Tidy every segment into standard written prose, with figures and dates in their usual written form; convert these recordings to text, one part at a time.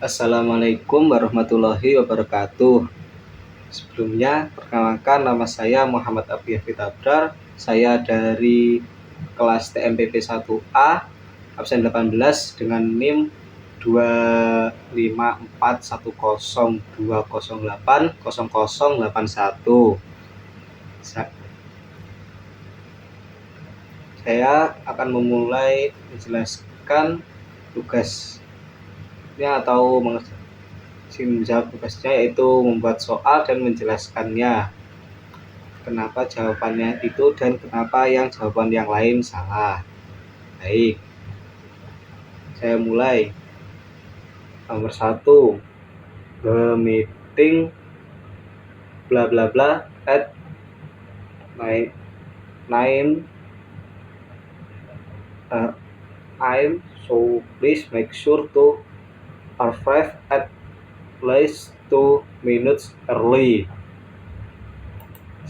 Assalamualaikum warahmatullahi wabarakatuh. Sebelumnya, perkenalkan nama saya Muhammad Abi Fitabrar. Saya dari kelas TMPP 1A, absen 18 dengan NIM 2541020080081. Saya akan memulai menjelaskan tugasnya atau menjawab tugasnya, yaitu membuat soal dan menjelaskannya. Kenapa jawabannya itu dan kenapa yang jawaban yang lain salah. Baik, saya mulai. Nomor 1, the meeting bla bla bla at 9 AM, so please make sure to arrive at least 2 minutes early.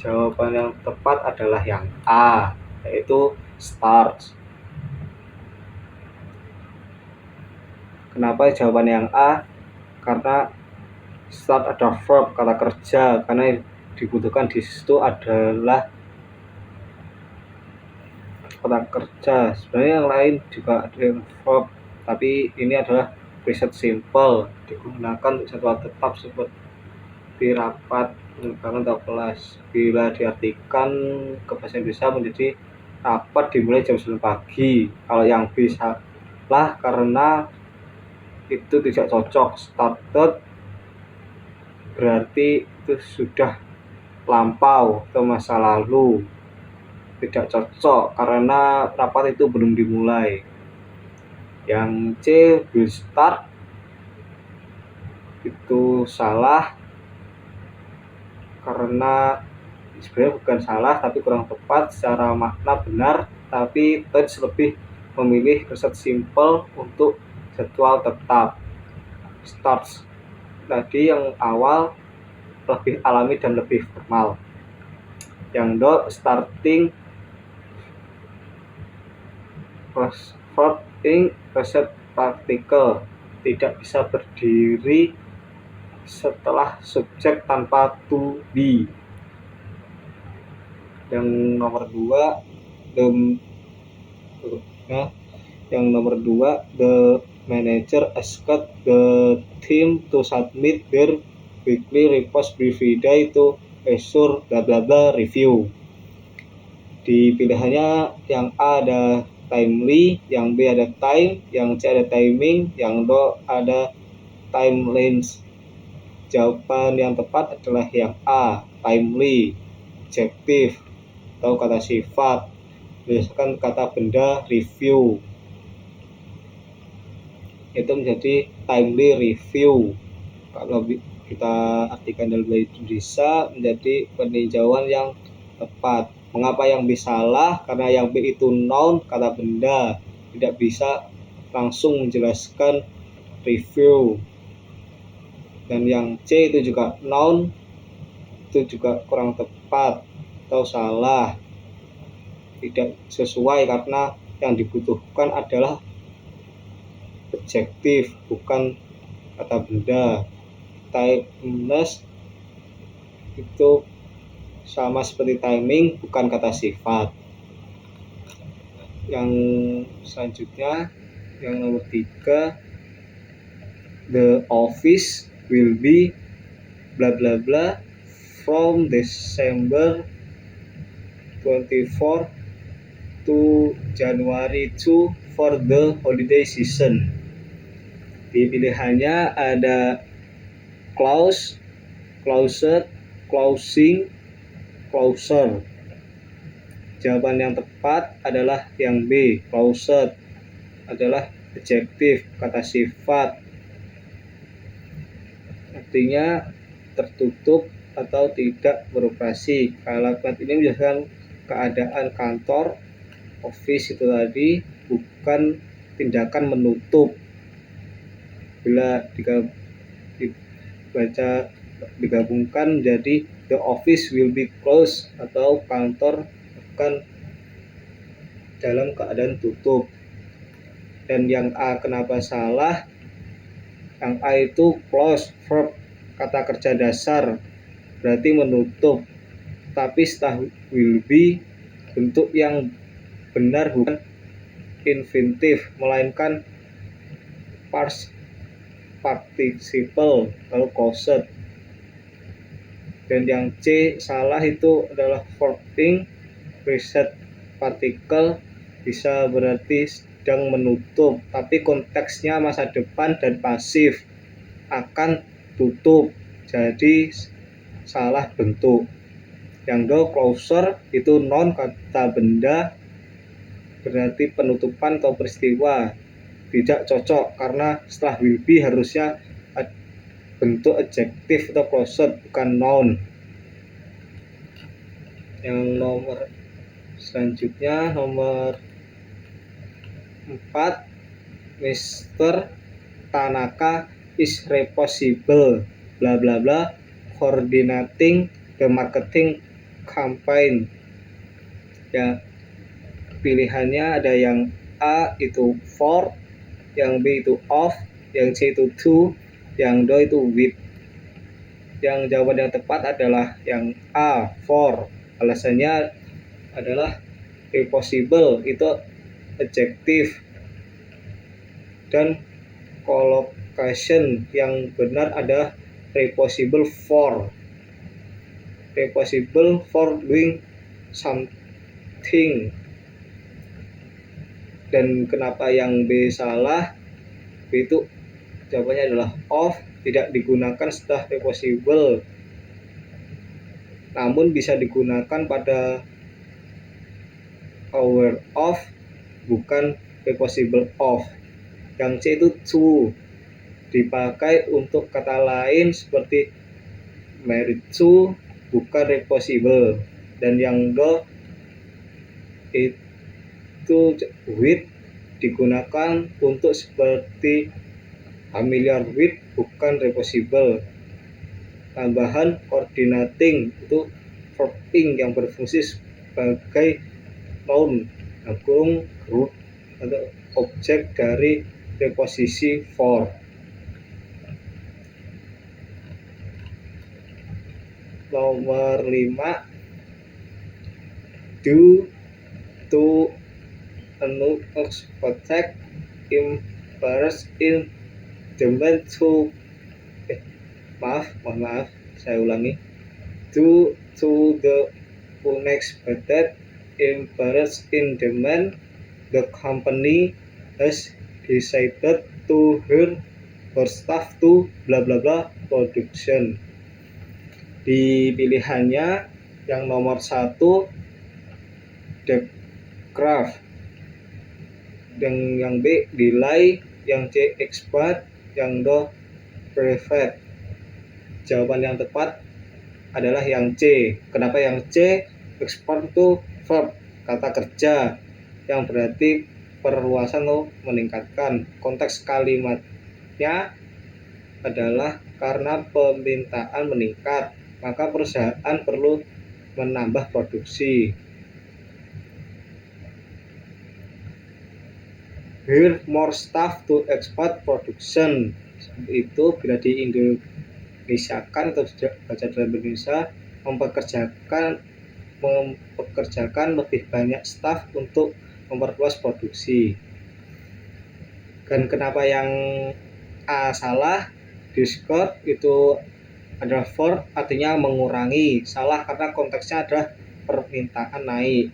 Jawaban yang tepat adalah yang A, yaitu start. Kenapa jawaban yang A? Karena start ada verb, kata kerja, karena yang dibutuhkan di situ adalah kata kerja. Sebenarnya yang lain juga ada yang verb, tapi ini adalah present simple, digunakan untuk jadwal tetap seperti rapat, penerbangan atau kelas. Bila diartikan ke bahasa Indonesia menjadi rapat dimulai jam 9 pagi. Kalau yang B salah karena itu tidak cocok. Started berarti itu sudah lampau atau masa lalu. Tidak cocok karena rapat itu belum dimulai. Yang C, will start, itu salah karena sebenarnya bukan salah tapi kurang tepat, secara makna benar, tapi Touch lebih memilih present simple untuk jadwal tetap. Starts tadi yang awal lebih alami dan lebih formal. Yang do, starting present particle, tidak bisa berdiri setelah subjek tanpa to be. Yang nomor 2, the manager asked the team to submit their weekly reports every day to ensure bla bla bla review. Di pilihannya yang A ada timely, yang B ada time, yang C ada timing, yang D ada timelines. Jawaban yang tepat adalah yang A, timely, adjektif atau kata sifat, misalkan kata benda review, itu menjadi timely review. Kalau kita artikan dalam bahasa Indonesia menjadi peninjauan yang tepat. Mengapa yang B salah? Karena yang B itu noun, kata benda, tidak bisa langsung menjelaskan review. Dan yang C itu juga noun, itu juga kurang tepat atau salah, tidak sesuai karena yang dibutuhkan adalah adjektif, bukan kata benda. Timeless itu sama seperti timing, bukan kata sifat. Yang selanjutnya, yang nomor 3, the office will be bla bla bla from December 24 to January 2 for the holiday season. Di pilihannya ada close, closed, closing, closer. Jawaban yang tepat adalah yang B, closed, adalah adjektif, kata sifat, artinya tertutup atau tidak beroperasi. Kalimat ini menjelaskan keadaan kantor, office itu tadi, bukan tindakan menutup. Bila digabungkan menjadi the office will be closed, atau kantor akan dalam keadaan tutup. Dan yang A kenapa salah? Yang A itu close verb, kata kerja dasar, berarti menutup. Tapi setelah will be, bentuk yang benar bukan infinitive, melainkan past participle kalau closed. Dan yang C salah itu adalah verbing present particle, bisa berarti sedang menutup, tapi konteksnya masa depan dan pasif, akan tutup, jadi salah bentuk. Yang do closer itu noun, kata benda, berarti penutupan atau peristiwa, tidak cocok karena setelah will be harusnya bentuk adjektif atau closed, bukan noun. Yang nomor selanjutnya nomor 4, Mr. Tanaka is responsible bla bla bla coordinating the marketing campaign. Ya, pilihannya ada yang A itu for, yang B itu of, yang C itu to, yang D itu with. Yang jawaban yang tepat adalah yang A, for. Alasannya adalah responsible itu adjektif, dan collocation yang benar adalah responsible for. Responsible for doing something. Dan kenapa yang B salah? B itu jawabannya adalah of, tidak digunakan setelah responsible, namun bisa digunakan pada aware of, bukan responsible of. Yang C itu to, dipakai untuk kata lain seperti married to, bukan responsible. Dan yang do itu with, digunakan untuk seperti familiar with, bukan responsible. Tambahan coordinating itu verbing yang berfungsi sebagai noun, agung, group atau objek dari preposisi for. Nomor 5, do to unexpected embarrass in demand to mohon maaf, saya ulangi. Due to the unexpected embarrass in demand, the company has decided to hire her staff to bla bla bla production. Di pilihannya yang nomor 1 debt craft, yang B delay, yang C expert, yang D private. Jawaban yang tepat adalah yang C. Kenapa yang C? Expert itu verb, kata kerja, yang berarti perluasan atau meningkatkan. Konteks kalimatnya adalah karena permintaan meningkat, maka perusahaan perlu menambah produksi. Hire more staff to expand production. Itu bila di Indonesiakan atau baca dalam Indonesia, mempekerjakan lebih banyak staf untuk memperluas produksi. Dan kenapa yang A salah? Discord itu adalah verb, artinya mengurangi. Salah karena konteksnya adalah permintaan naik.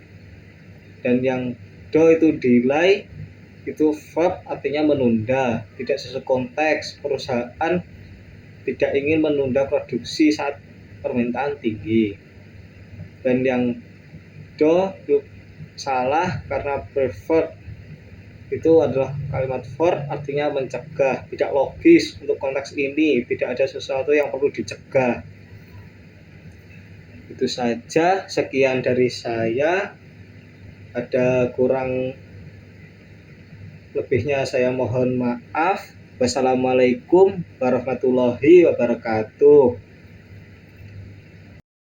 Dan yang do itu delay, itu verb, artinya menunda, tidak sesuai konteks. Perusahaan tidak ingin menunda produksi saat permintaan tinggi. Dan yang do itu salah karena preferred itu adalah kalimat verb, artinya mencegah, tidak logis untuk konteks ini, tidak ada sesuatu yang perlu dicegah. Itu saja, sekian dari saya. Ada kurang lebihnya saya mohon maaf. Wassalamualaikum warahmatullahi wabarakatuh.